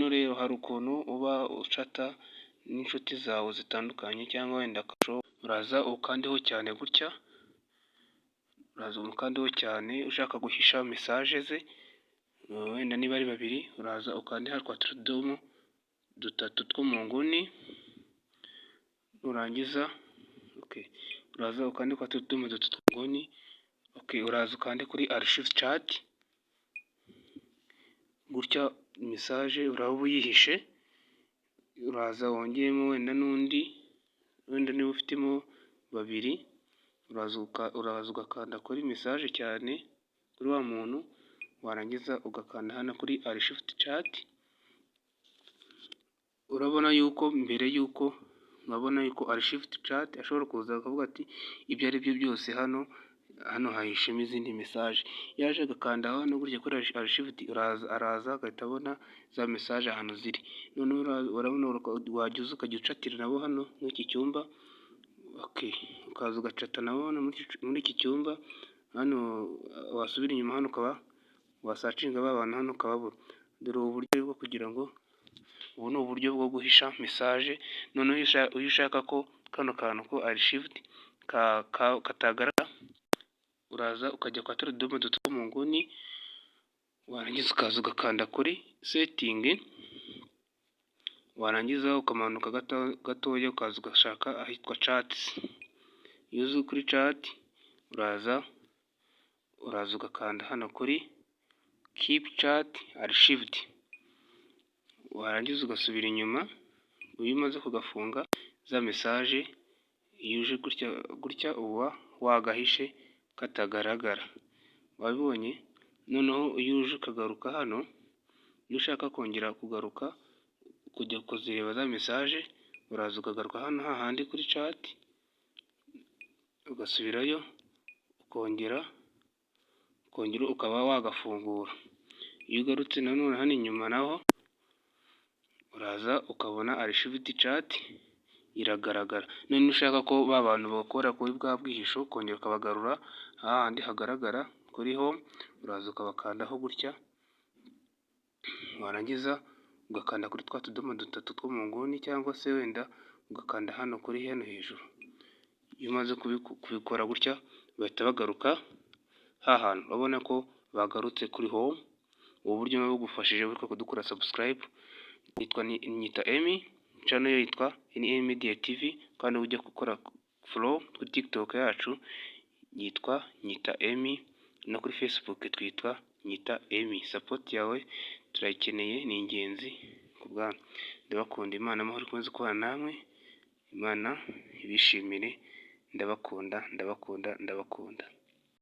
Hano rero hari ukuntu uba ucata n'inshuti zawe zitandukanye cyangwa wenda uraza ukandeho cyane gutya, uraza umukandeho cyane ushaka guhisha mesaje ze, wenda niba ari babiri uraza ukande hano twa tudomo dutatu two mu nguni, nurangiza uraza ukande kwa tudomo dutatu two mu nguni, uraza ukande kuri archive chat, gutya mesaje uraba uyihishe, uraza wongeyemo wenda n'undi, wenda niba ufitemo babiri, uraza ugakanda kuri mesaje cyane kuri wa muntu, warangiza ugakanda hano kuri archive chat. Urabona yuko mbere yuko archive chat ashobora kuza akavuga ati ibyo ari byo byose hano hahishemo izindi mesaje, yaje agakanda hano gutya kuri archive, araza agahita abona za mesaje ahantu ziri, noneho urabona wajya uza ukajya ucatira nabo hano muri iki cyumba, ukaza ugacata nabo muri iki cyumba, hano wasubira inyuma hano ukaba wasacinga ba bantu hano ukababura. Dore ubu buryo bwo kugira ngo, ubu ni uburyo bwo guhisha mesaje. Noneho iyo ushaka ko kano kantu ko archived katagaragara, uraza ukajya kwa tudomo dutatu two mu nguni, warangiza ukaza ugakanda kuri setting, warangiza ukamanuka gatoya ukaza ugashaka ahitwa chats. Iyo uzi kuri chat uraza ugakanda hano kuri keep chat archived, warangiza ugasubira inyuma. Iyo umaze kugafunga za mesaje, iyo uje gutya uba wagahishe katagaragara, wabibonye. Noneho iyo uje ukagaruka hano, iyo ushaka kongera kugaruka kujya kuzireba za mesaje, uraza ukagaruka hano hahandi kuri chat, ugasubirayo ukongera ukaba wagafungura. Iyo ugarutse nanone hano inyuma naho uraza ukabona archived chat iragaragara. None ushaka ko ba bantu bakora kuri bwa bwihisho ukongera ukabagarura hahandi hagaragara kuri home, uraza ukabakandaho gutya, warangiza ugakanda kuri twa tudomo dutatu two mu nguni, cyangwa se wenda ugakanda hano kuri hano hejuru. Iyo umaze kubikora gutya bahita bagaruka hantu, urabona ko bagarutse kuri home. Ubu buryo bugufashije kudukora subscribe. Nitwa Nyita Emmy, channel yitwa Emmy Media TV, kandi ujya gukora follow kuri TikTok yacu yitwa Nyita Emmy, no kuri Facebook twitwa Nyita Emmy. Support yawe turayikeneye, ni ingenzi ku bwanyu. Ndabakunda, Imana amahoro ikomeze kubana namwe, Imana ibishimire. Ndabakunda.